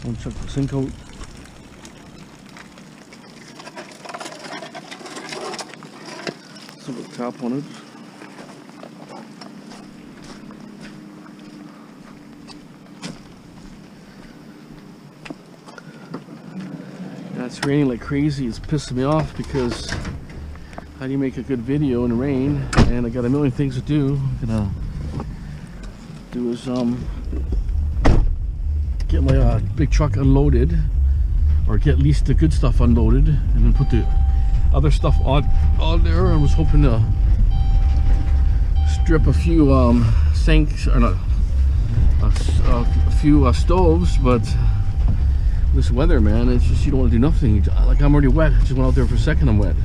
I'll check the sink out. Let's put a tap on it. Yeah, it's raining like crazy. It's pissing me off because how do you make a good video in the rain? And I got a million things to do. I'm gonna do is get my big truck unloaded, or get at least the good stuff unloaded, and then put the other stuff on there. I was hoping to strip a few sinks, or not a few stoves, but this weather, man, it's just you don't want to do nothing. Like, I'm already wet. I just went out there for a second, I'm wet.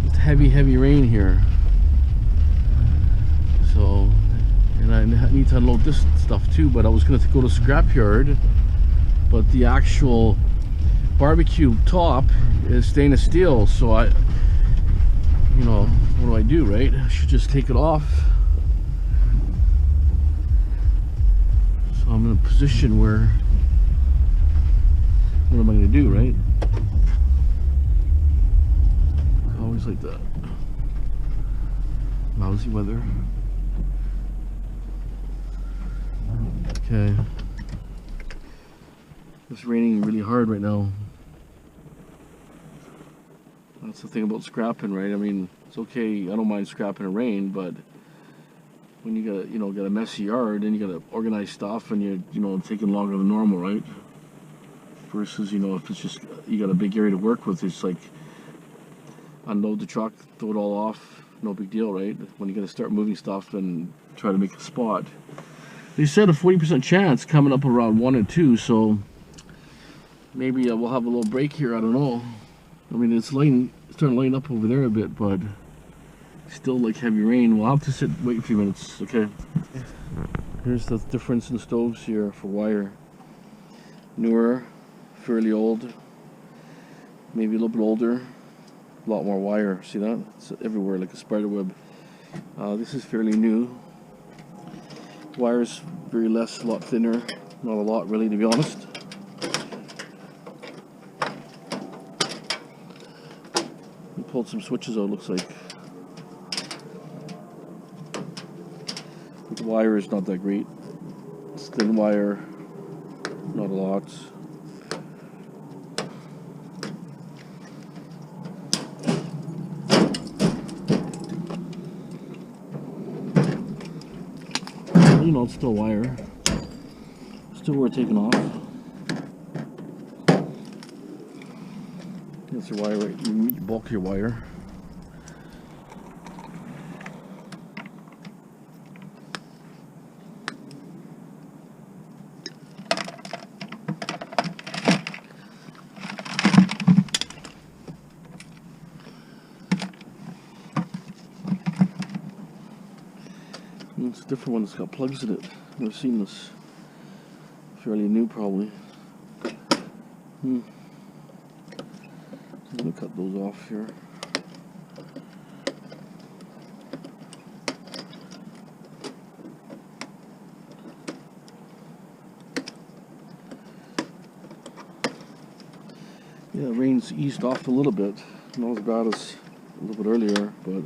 It's heavy rain here, so, and I need to unload this stuff too. But I was going to go to scrapyard, but the actual barbecue top is stainless steel, so I, you know, what do, right? I should just take it off. So I'm in a position where, what am I going to do, right? Always like that. Lousy weather. Okay. It's raining really hard right now. That's the thing about scrapping, right? I mean, it's okay, I don't mind scrapping in rain, but when you got, you know, got a messy yard and you got to organize stuff and you're, you know, taking longer than normal, right? Versus, you know, if it's just, you got a big area to work with, it's like unload the truck, throw it all off, no big deal, right? When you got to start moving stuff and try to make a spot. They said a 40% chance coming up around 1 and 2, so maybe we'll have a little break here, I don't know. I mean, it's starting to lighten up over there a bit, but still like heavy rain. We'll have to wait a few minutes, okay? Here's the difference in stoves here for wire. Newer, fairly old, maybe a little bit older, a lot more wire. See that? It's everywhere like a spider web. This is fairly new. Wire's very less, a lot thinner. Not a lot really, to be honest. We pulled some switches out, looks like. The wire is not that great. It's thin wire, not a lot. You know, it's still wire. Still worth taking off. That's your wire, right? You bulk your wire. It's a different one that's got plugs in it. I've never seen this. Fairly new, probably. I'm gonna cut those off here. Yeah, rain's eased off a little bit. Not as bad as a little bit earlier, but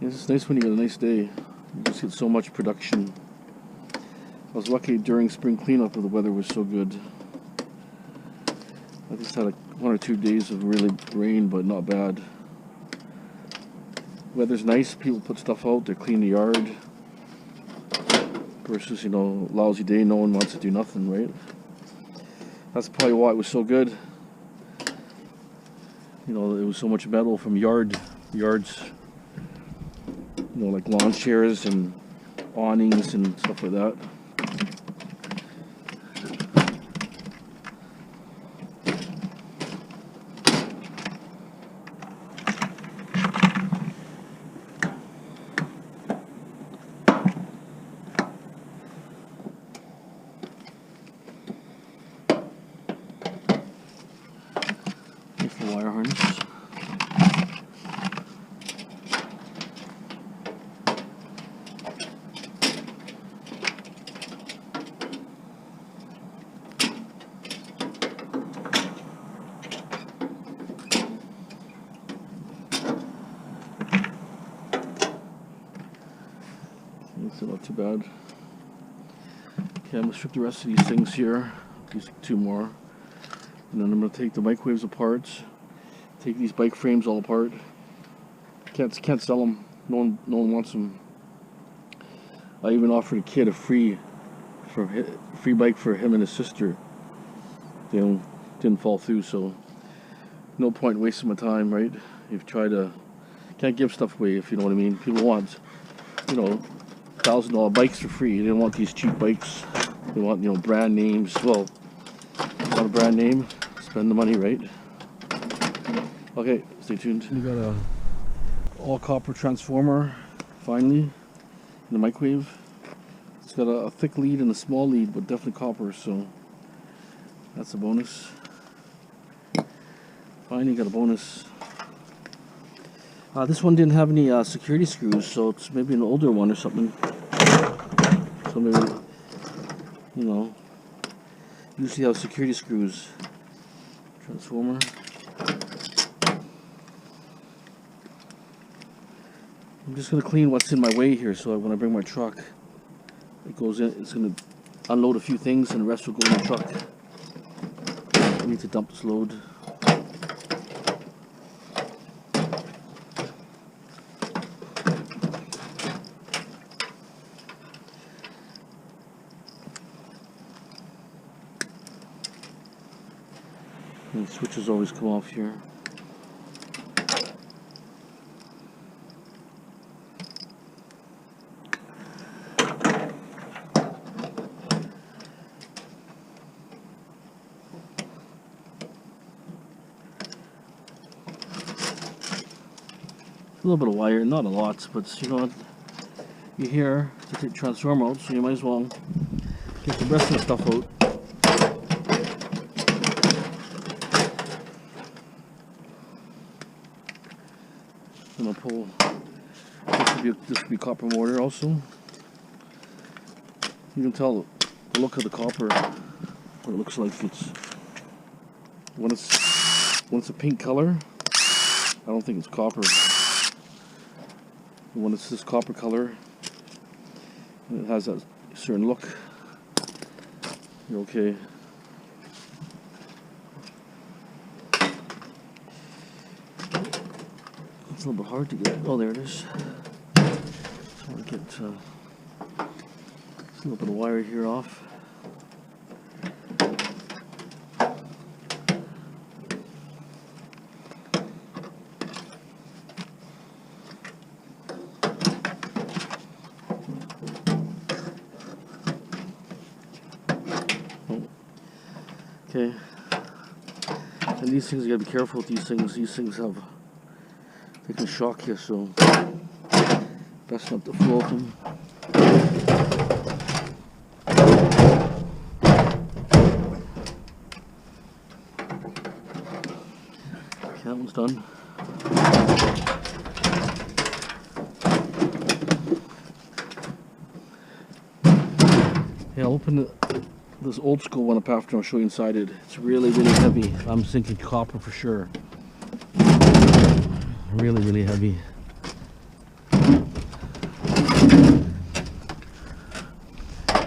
it's nice when you get a nice day. You just get so much production. I was lucky during spring cleanup the weather was so good. I just had 1 or 2 days of really rain, but not bad. Weather's nice, people put stuff out, they clean the yard. Versus, you know, lousy day, no one wants to do nothing, right? That's probably why it was so good. You know, there was so much metal from yards. You know, like lawn chairs and awnings and stuff like that. It's not too bad. Okay, I'm gonna strip the rest of these things here. These two more. And then I'm gonna take the microwaves apart. Take these bike frames all apart. Can't sell them. No one wants them. I even offered a kid a free bike for him and his sister. They didn't fall through, so no point wasting my time, right? You've tried to can't give stuff away, if you know what I mean. People want, you know, $1,000 bikes for free. They don't want these cheap bikes. They want, you know, brand names. Well, want a brand name? Spend the money, right? Okay, stay tuned. We got a all copper transformer, finally, in the microwave. It's got a thick lead and a small lead, but definitely copper, so that's a bonus. Finally got a bonus. This one didn't have any security screws, so it's maybe an older one or something. So maybe, you know, usually have security screws. Transformer. I'm just gonna clean what's in my way here, so when I bring my truck, it goes in. It's gonna unload a few things, and the rest will go in the truck. I need to dump this load. And the switches always come off here. A little bit of wire, not a lot, but you know what? You're here to take the transformer out, so you might as well get the rest of the stuff out. I'm gonna pull. This could be copper mortar also. You can tell the look of the copper. What it looks like. It's when it's a pink color. I don't think it's copper. When it's this copper color, it has that certain look, you're okay. It's a little bit hard to get. Oh, there it is. Just want to get a little bit of wire here off. Okay, and these things, you gotta be careful with these things. These things they can shock you, so best not to fool them. Okay, that one's done. Yeah, I'll open this old school one up after. I'll show you inside it. It's really, really heavy. I'm thinking copper for sure. Really, really heavy.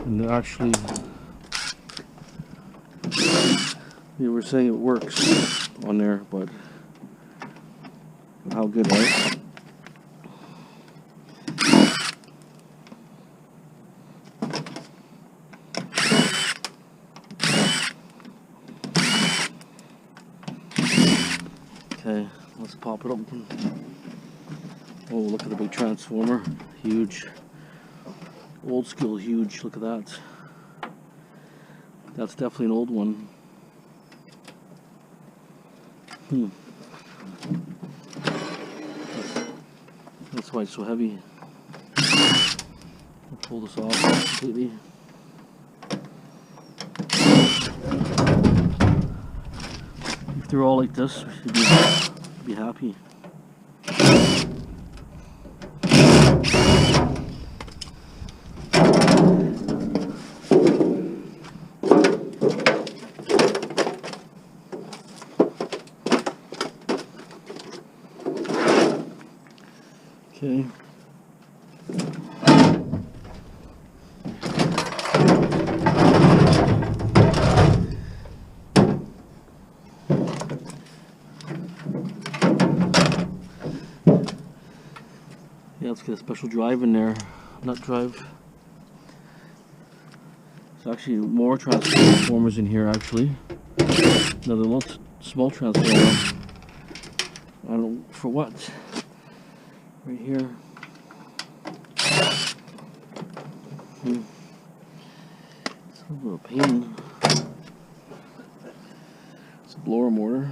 And actually, you were saying it works on there, but how good, right? Okay, let's pop it open. Oh, look at the big transformer. Huge. Old school, huge. Look at that. That's definitely an old one. That's why it's so heavy. I'll pull this off completely. If they're all like this, you'd be happy. Okay. let's get a special drive in there. Nut drive. There's actually more transformers in here actually. Another little small transformer. I don't know for what. Right here. It's a little pain. It's a blower motor.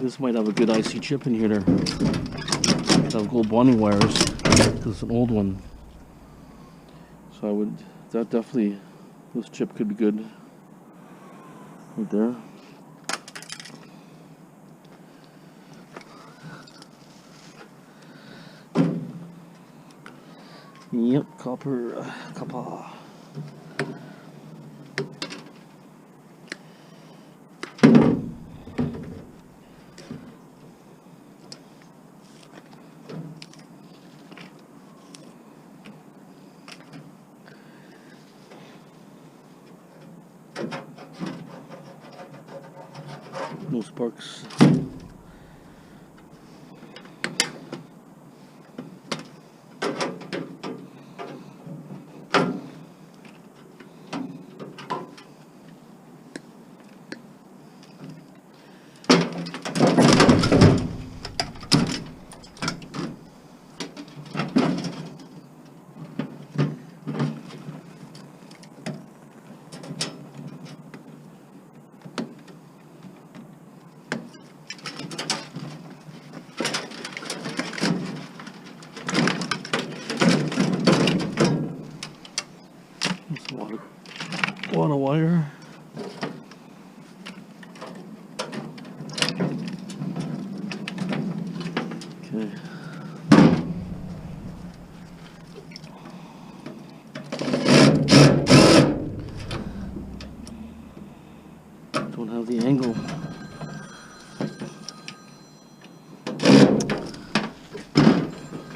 This might have a good IC chip in here there. Have gold bonding wires because it's an old one. So I would, that definitely, this chip could be good. Right there. Yep, copper. No sparks. A lot of wire. Okay. Don't have the angle.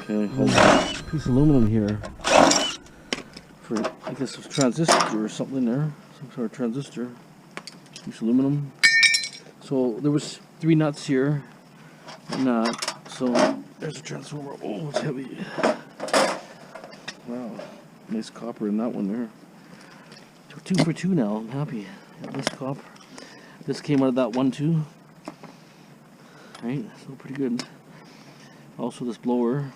Okay, hold on. Piece of aluminum here. For, I guess it's a transistor or something there. Some sort of transistor. Piece of aluminum. So there was 3 nuts here. And so there's a transformer. Oh, it's heavy. Wow. Nice copper in that one there. 2 for 2 now. I'm happy. Nice copper. This came out of that one too. Right? So pretty good. Also this blower,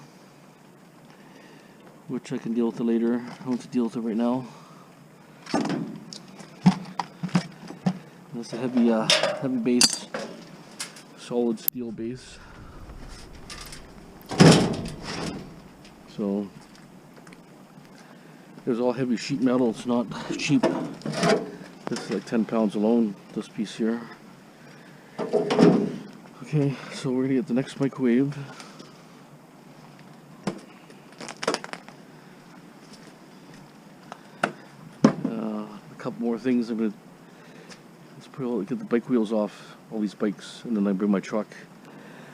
which I can deal with it later. I don't want to deal with it right now. That's a heavy base, solid steel base. So there's all heavy sheet metal. It's not cheap. This is like 10 pounds alone. This piece here. Okay, so we're gonna get the next microwave. A couple more things. I'm gonna get the bike wheels off all these bikes, and then I bring my truck.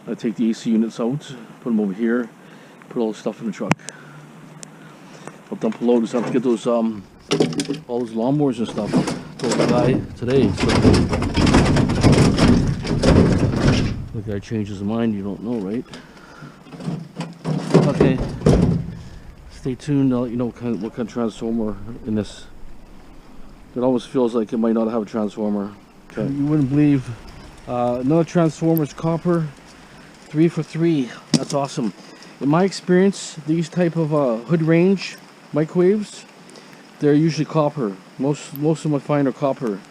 I take the AC units out, put them over here, put all the stuff in the truck. I'll dump a load. Just have to get those all those lawnmowers and stuff. Told the guy today. So the guy changes his mind. You don't know, right? Okay. Stay tuned. I'll let you know what kind of transformer in this. It always feels like it might not have a transformer. Okay. You wouldn't believe. Another transformer is copper. 3 for 3. That's awesome. In my experience, these type of hood range microwaves, they're usually copper. Most of them I find are copper.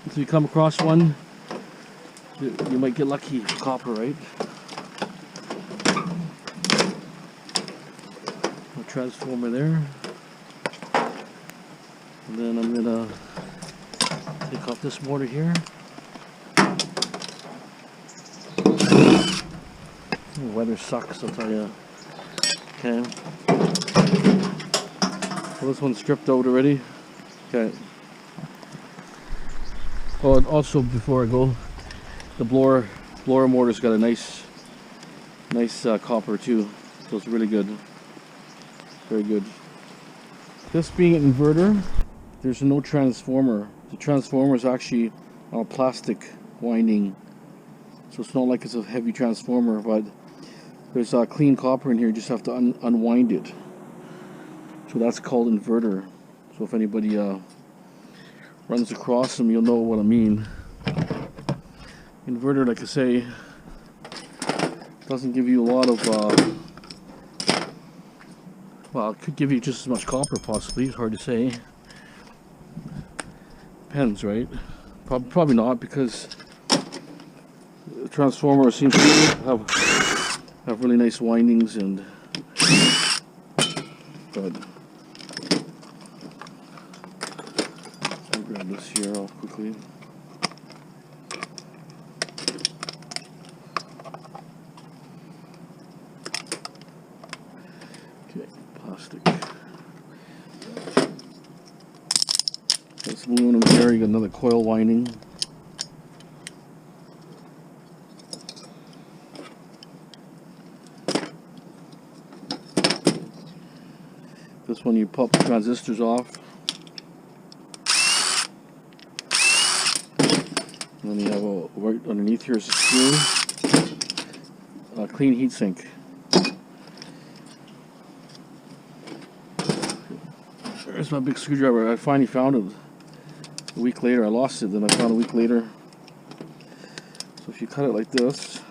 If you come across one, you might get lucky with copper, right? A transformer there. And then I'm gonna take off this motor here. The weather sucks, I'll tell you. Okay. Well, this one's stripped out already. Okay. Oh, and also before I go, The blower motor's got a nice copper too, so it's really good. Very good. This being an inverter, there's no transformer. The transformer is actually on a plastic winding, so it's not like it's a heavy transformer, but there's clean copper in here. You just have to unwind it. So that's called inverter. So if anybody runs across them, you'll know what I mean. Inverter, like I say, doesn't give you a lot of well, it could give you just as much copper, possibly. It's hard to say. Depends, right? Probably not, because the transformer seems to have really nice windings, and but I'll grab this here off quickly. Okay, plastic. Got some aluminum here. You got another coil winding. This one you pop the transistors off, and then you have right underneath here is a screw, a clean heatsink. There's my big screwdriver. I finally found it a week later. I lost it, then I found it a week later. So if you cut it like this,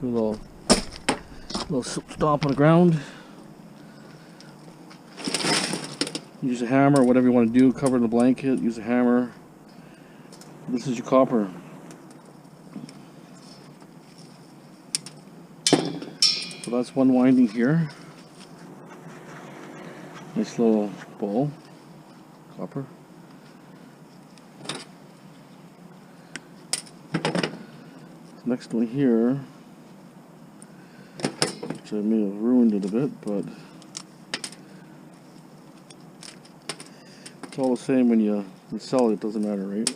do a little stomp on the ground. Use a hammer, whatever you want to do. Cover the blanket. Use a hammer. This is your copper. So that's one winding here. Nice little ball, copper. Next one here, which I may have ruined it a bit, but it's all the same when you sell it. It doesn't matter, right?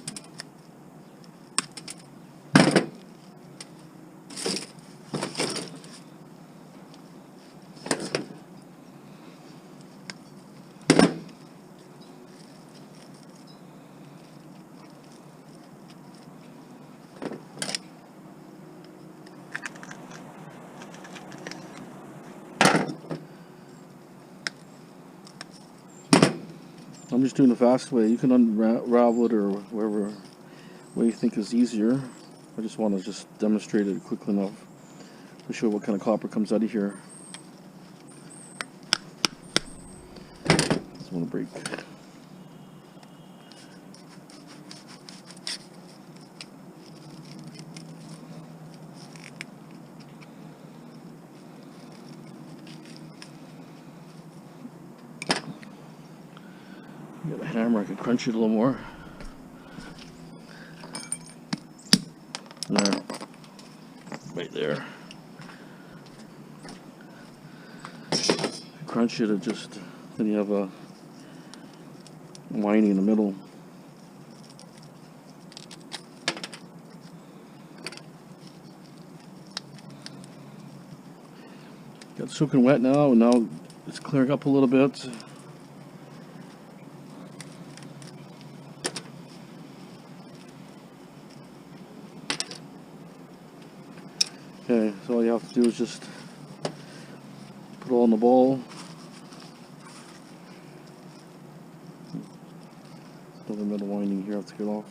I'm just doing the fast way. You can unravel it or whatever way you think is easier. I just want to just demonstrate it quick enough to show what kind of copper comes out of here. Just want to break. Got a hammer, I can crunch it a little more. There. Right there. Crunch it, then you have a winding in the middle. Got soaking wet now, and now it's clearing up a little bit. Okay, so all you have to do is just put it all in the bowl. Another metal winding here I have to get off.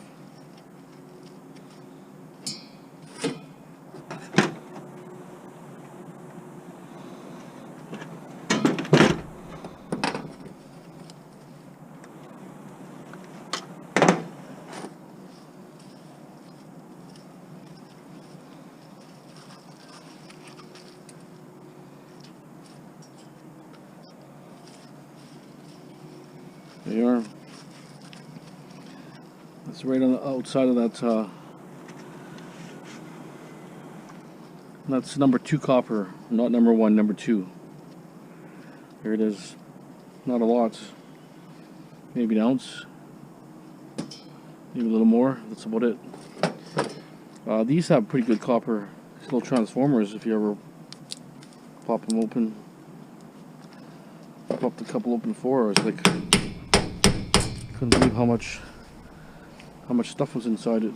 There you are. That's right on the outside of that That's number 2 copper, not number 1, number 2. There it is. Not a lot. Maybe an ounce. Maybe a little more. That's about it. These have pretty good copper. These little transformers, if you ever pop them open. I popped a couple open before. I was like, couldn't believe how much stuff was inside it.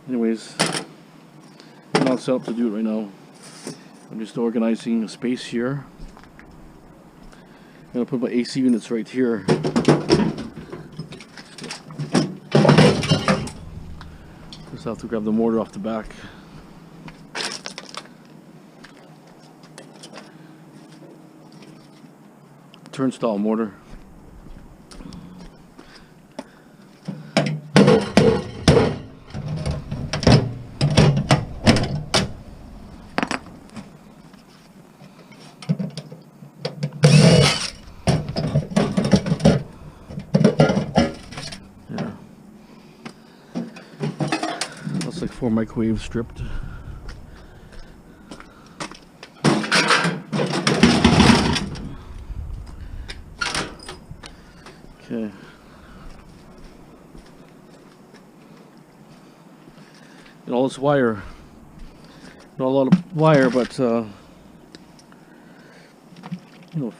Anyways, I'm not set up to do it right now. I'm just organizing a space here. I'm gonna put my AC units right here. Just have to grab the motor off the back. Turnstile motor. That's like 4 microwaves stripped. Okay. And all this wire. Not a lot of wire, but you know,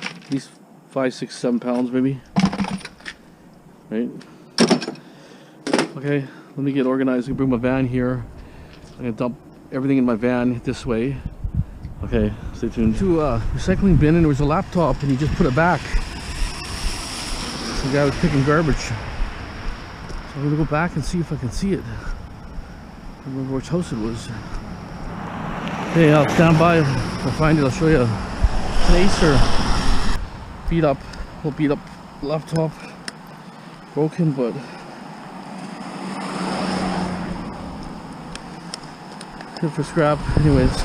at least 5, 6, 7 pounds maybe. Right? Okay, let me get organized and bring my van here. I'm gonna dump everything in my van this way. Okay, stay tuned. To a recycling bin, and there was a laptop, and he just put it back. The guy was picking garbage. So I'm gonna go back and see if I can see it. I don't remember which house it was. Okay, I'll stand by. If I find it, I'll show you. An Acer. Beat up, whole beat up laptop. Broken, but good for scrap. Anyways.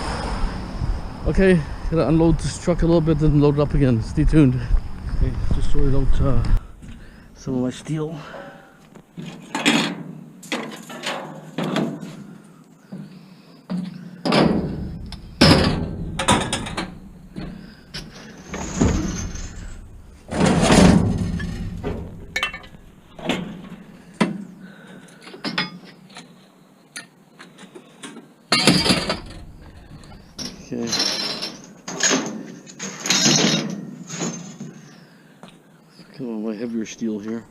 Okay, gotta unload this truck a little bit, then load it up again. Stay tuned. Okay, just sorted out some of my steel. Okay. Come on, my heavier steel here.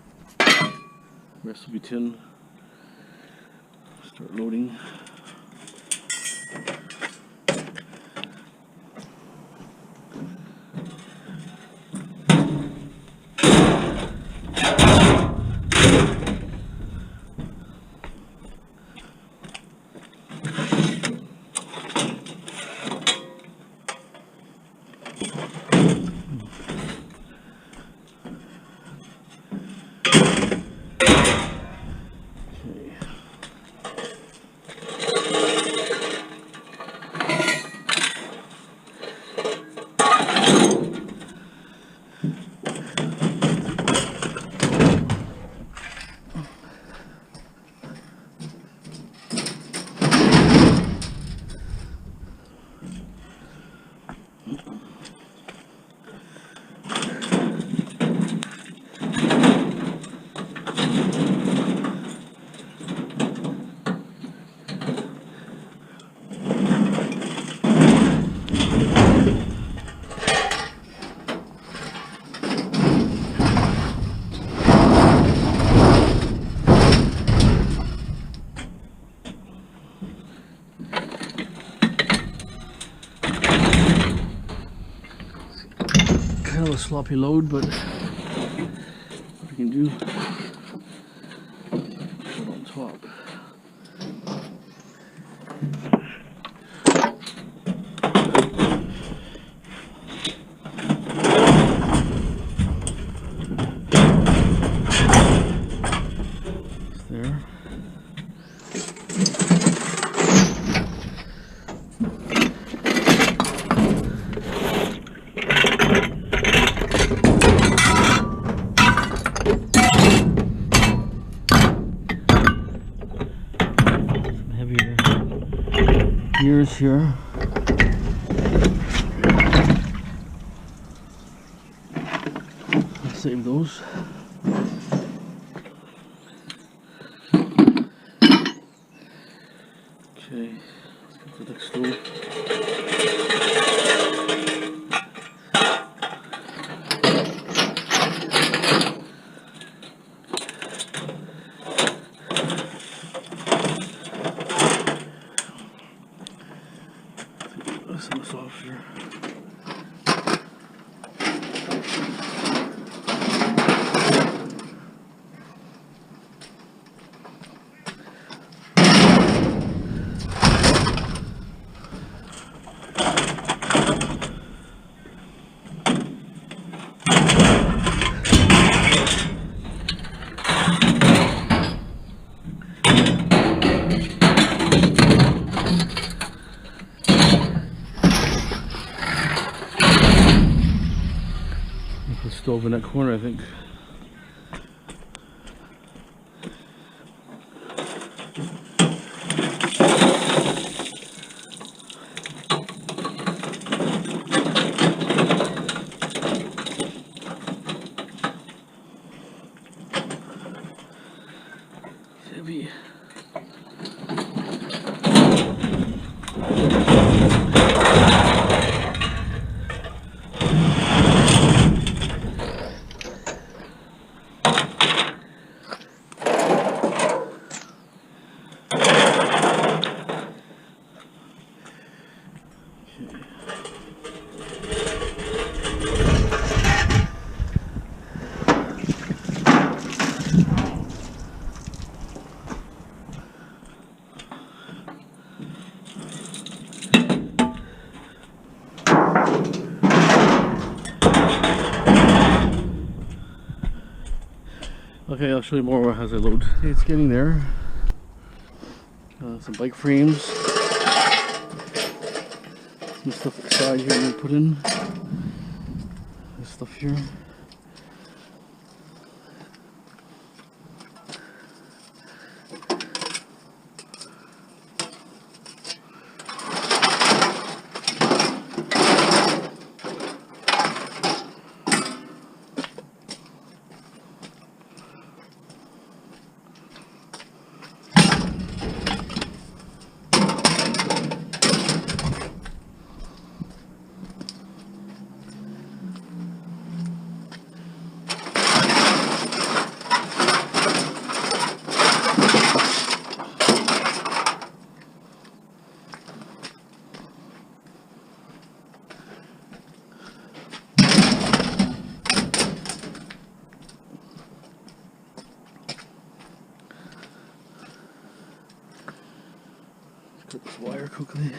Rest will be tin. Start loading. Kind of a sloppy load, but what we can do, put it on top. It's there. gears here. I'll save those. Okay, let's get the next stove. Some this off here. Stove in that corner, I think. Heavy. Okay, I'll show you more as I load. Okay, it's getting there. Some bike frames. Some stuff inside here I'm going to put in. This stuff here. Cut this wire quickly.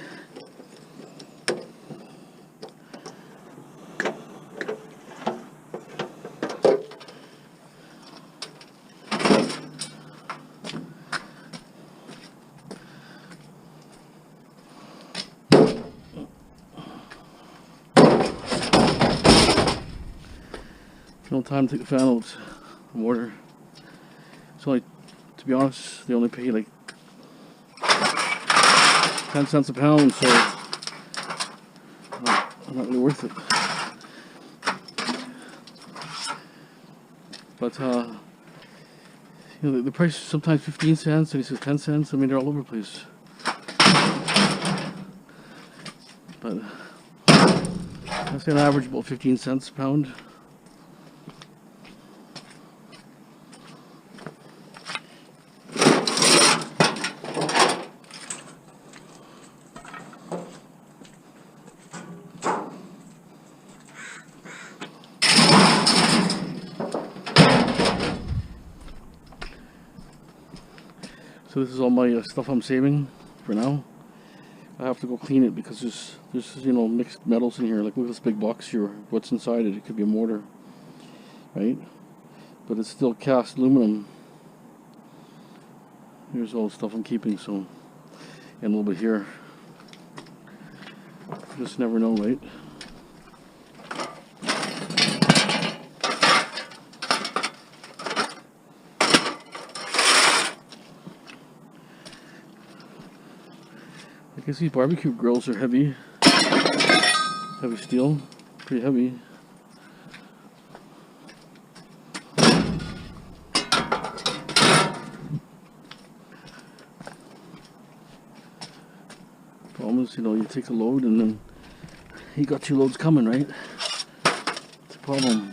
No time to take the fan out from order. It's only, to be honest, they only pay like 10 cents a pound, so not really worth it. But you know, the price is sometimes 15 cents, and he says 10 cents. I mean, they're all over the place. But I say on average about 15 cents a pound. So this is all my stuff I'm saving for now. I have to go clean it because there's you know, mixed metals in here. Like, look at this big box here. What's inside it? It could be a mortar, right? But it's still cast aluminum. Here's all the stuff I'm keeping, so, and a little bit here. You just never know, right? guess these barbecue grills are heavy. Heavy steel. Pretty heavy. Problem is, you know, you take a load and then you got 2 loads coming, right? It's a problem.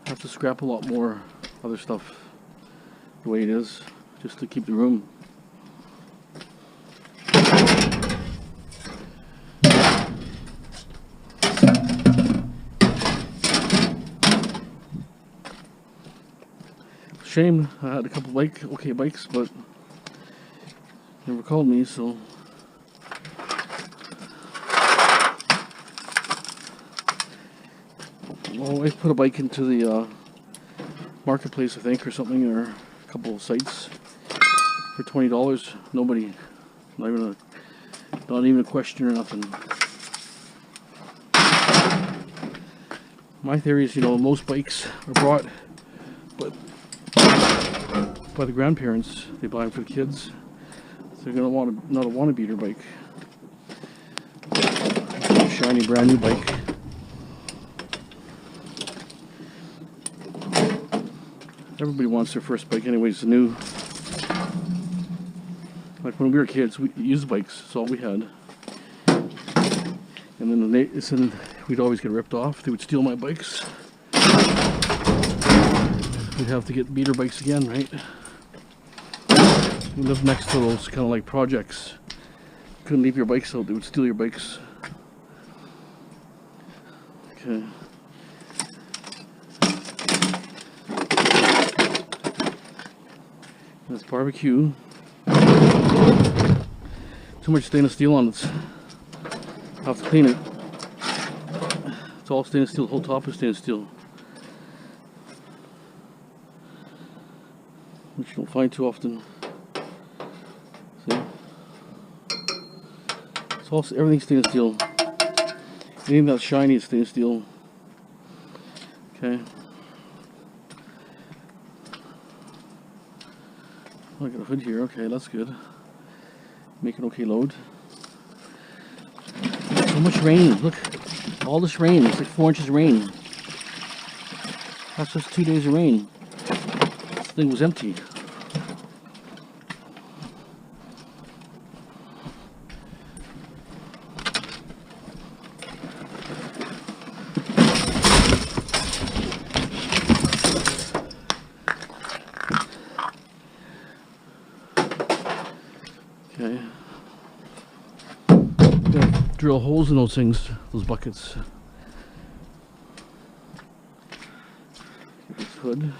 Have to scrap a lot more other stuff the way it is, just to keep the room. Shame, I had a couple okay bikes, but never called me, so well, I put a bike into the marketplace, I think, or something, or a couple of sites for $20. Nobody, not even a question or nothing. My theory is, you know, most bikes are bought by the grandparents. They buy them for the kids. So they're gonna want not a wanna-beater bike. A shiny brand new bike. Everybody wants their first bike anyways, new. Like when we were kids, we used bikes, that's all we had. And then we'd always get ripped off. They would steal my bikes. We'd have to get beater bikes again, right? We lived next to those kind of like projects. You couldn't leave your bikes out, they would steal your bikes. Okay. This barbecue. Too much stainless steel on it. I'll have to clean it. It's all stainless steel, the whole top is stainless steel. Which you don't find too often. See? It's all, everything's stainless steel. Anything that's shiny is stainless steel. Okay. Oh, I got a hood here, okay, that's good. Make an okay load. So much rain, look. All this rain, it's like 4 inches of rain. That's just 2 days of rain. This thing was empty. Okay. Drill holes in those things, those buckets. This hood.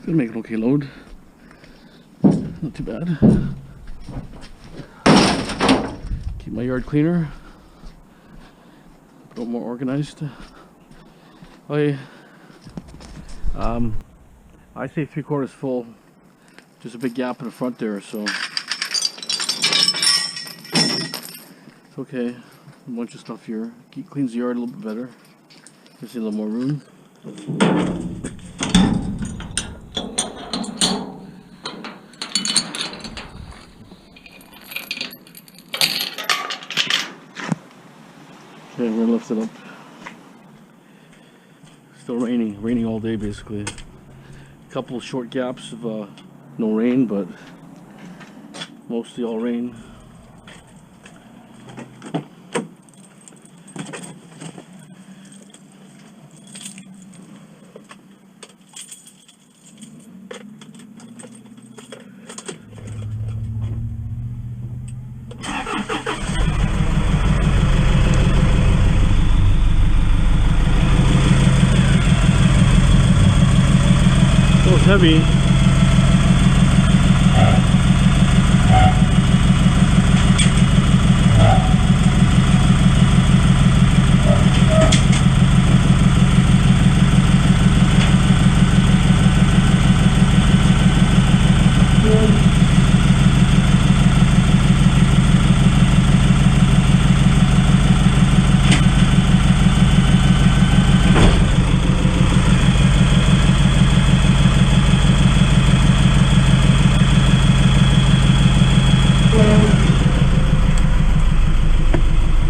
Gonna make an okay load. Not too bad. Keep my yard cleaner. A little more organized. I say 3/4 full. Just a big gap in the front there, so it's okay. A bunch of stuff here. Cleans the yard a little bit better. Gives you a little more room. Okay, we're gonna lift it up. Still raining all day basically. A couple of short gaps of no rain, but mostly all rain. Heavy.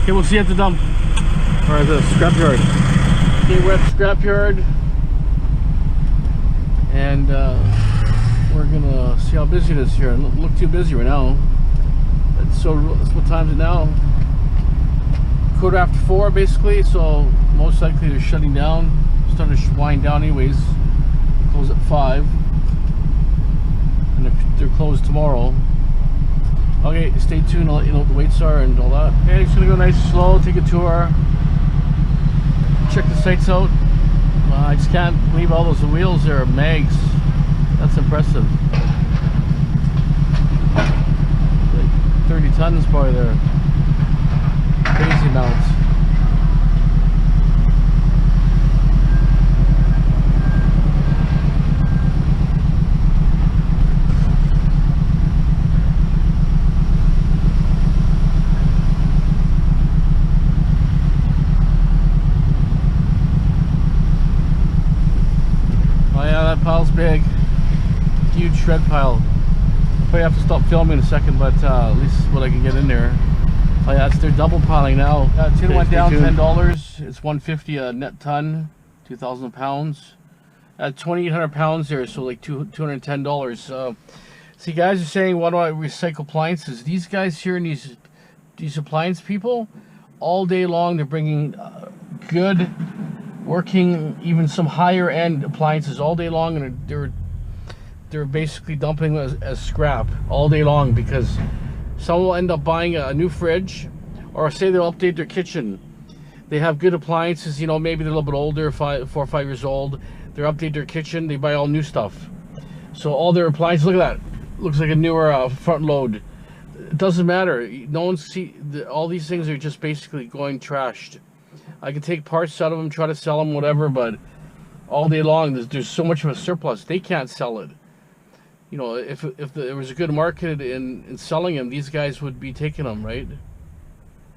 Okay, we'll see you at the dump. Or the scrapyard. Okay, we're at the scrapyard. And we're gonna see how busy it is here. It doesn't look too busy right now. So what time is it now? 4:15 basically, so most likely they're shutting down. Starting to wind down anyways. Close at 5. And they're closed tomorrow. Okay, stay tuned, I'll let you know what the weights are and all that. Okay, just gonna go nice and slow, take a tour. Check the sights out. I just can't believe all those wheels there are mags. That's impressive. Like 30 tons probably there. Crazy amounts. Pile's big, huge shred pile. Probably have to stop filming in a second, but at least what I can get in there. Oh yeah, they're double piling now. Tin went down $10. It's $150 a net ton, 2,000 pounds. At 2,800 pounds there, so like $210. See, guys are saying, why do I recycle appliances? These guys here and these appliance people, all day long they're bringing good, working, even some higher end appliances all day long, and they're basically dumping as scrap all day long, because someone will end up buying a new fridge, or say they'll update their kitchen. They have good appliances, you know, maybe they're a little bit older, 4 or 5 years old. They update their kitchen, they buy all new stuff. So all their appliances, look at that, looks like a newer front load. It doesn't matter. No one all these things are just basically going trashed. I can take parts out of them, try to sell them, whatever, but all day long there's so much of a surplus, they can't sell it. You know, if there was a good market in selling them, these guys would be taking them, right?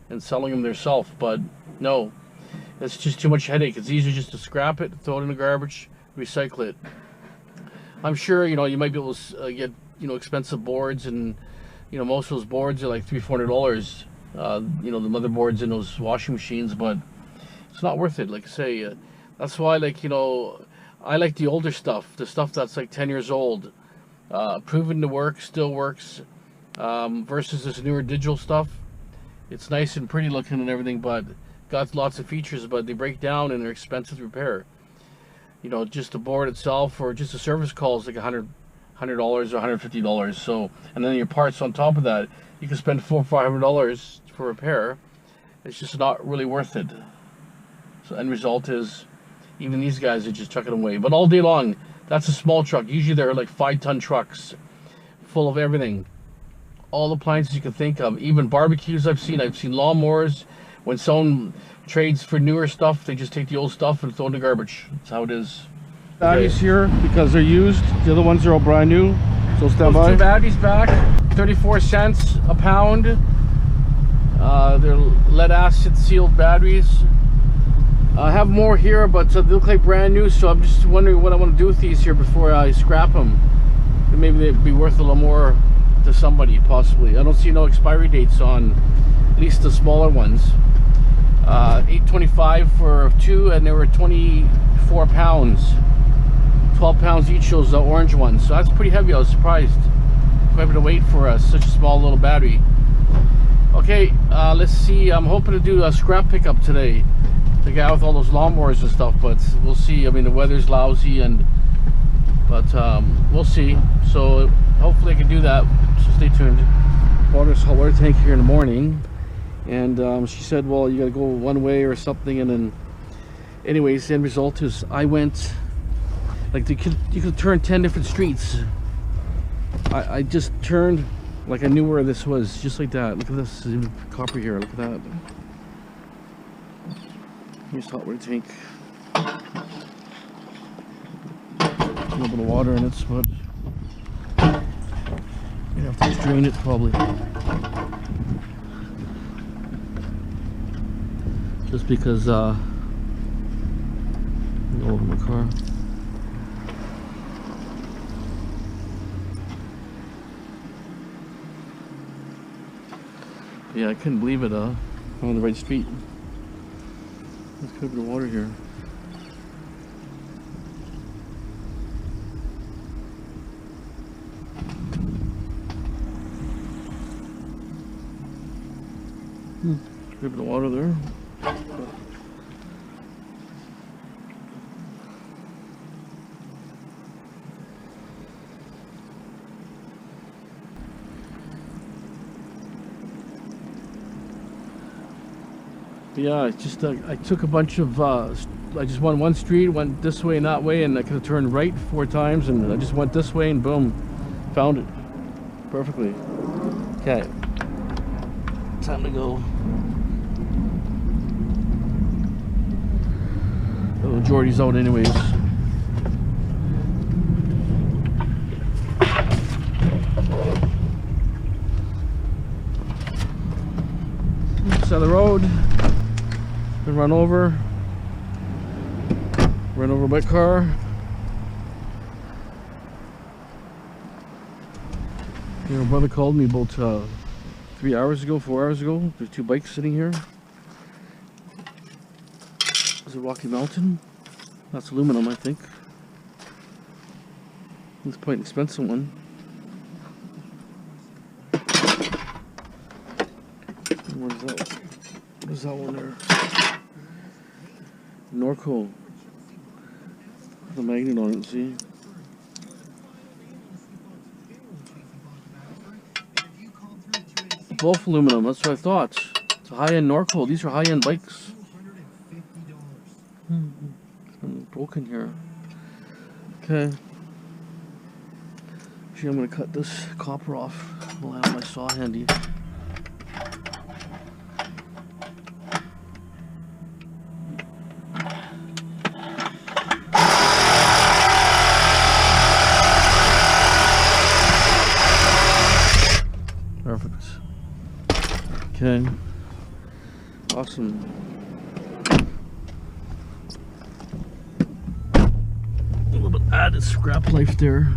And selling them themselves, but no. It's just too much headache. It's easier just to scrap it, throw it in the garbage, recycle it. I'm sure, you know, you might be able to get, you know, expensive boards, and, you know, most of those boards are like $300-400. You know, the motherboards in those washing machines, but it's not worth it. Like I say, that's why, like, you know, I like the older stuff, the stuff that's like 10 years old, proven to work, still works, versus this newer digital stuff. It's nice and pretty looking and everything, but got lots of features, but they break down and they're expensive to repair. You know, just the board itself, or just a service call is like $100 or $150. So, and then your parts on top of that, you can spend $400 or $500 for repair. It's just not really worth it. So end result is, even these guys are just chucking them away. But all day long, that's a small truck. Usually they're like 5-ton trucks full of everything. All the appliances you can think of. Even barbecues I've seen lawnmowers. When someone trades for newer stuff, they just take the old stuff and throw it in the garbage. That's how it is. Batteries here, because they're used. The other ones are all brand new. So stand by. 2 batteries back, 34 cents a pound. They're lead acid sealed batteries. I have more here, but they look like brand new, so I'm just wondering what I want to do with these here before I scrap them. Maybe they'd be worth a little more to somebody, possibly. I don't see no expiry dates on at least the smaller ones. $8.25 for 2, and they were 24 pounds. 12 pounds each, those orange ones. So that's pretty heavy. I was surprised. Quite a bit of weight for such a small little battery. Okay, let's see. I'm hoping to do a scrap pickup today. The guy with all those lawnmowers and stuff, but we'll see. I mean, the weather's lousy, but we'll see. So hopefully I can do that. So stay tuned. Bought this hot water tank here in the morning, and she said, well, you gotta go one way or something, and then anyways, the end result is I went, like, you could turn 10 different streets. I just turned like I knew where this was, just like that. Look at this copper here, look at that. Here's hot water tank. A little bit of water in it, but you have to drain it probably. Just because go over my car. Yeah, I couldn't believe it, On the right street. There's quite a bit of water here. Quite a bit of water there. Yeah, it's just I took a bunch of I just went one street, went this way and that way, and I could have turned right 4 times, and I just went this way and boom, found it perfectly. Okay, time to go. The majority's out anyways. Side of the road. Been run over by car. My brother called me about 3 hours ago, 4 hours ago. There's 2 bikes sitting here. Is it Rocky Mountain? That's aluminum, I think. It's quite an expensive one. What is that? What is that one there? Norco. The magnet on it, see? Both aluminum, that's what I thought. It's a high-end Norco. These are high-end bikes. It's broken here. Okay. Actually, I'm going to cut this copper off. I'll have my saw handy. Perfect. Okay. Awesome. A little bit added scrap life there.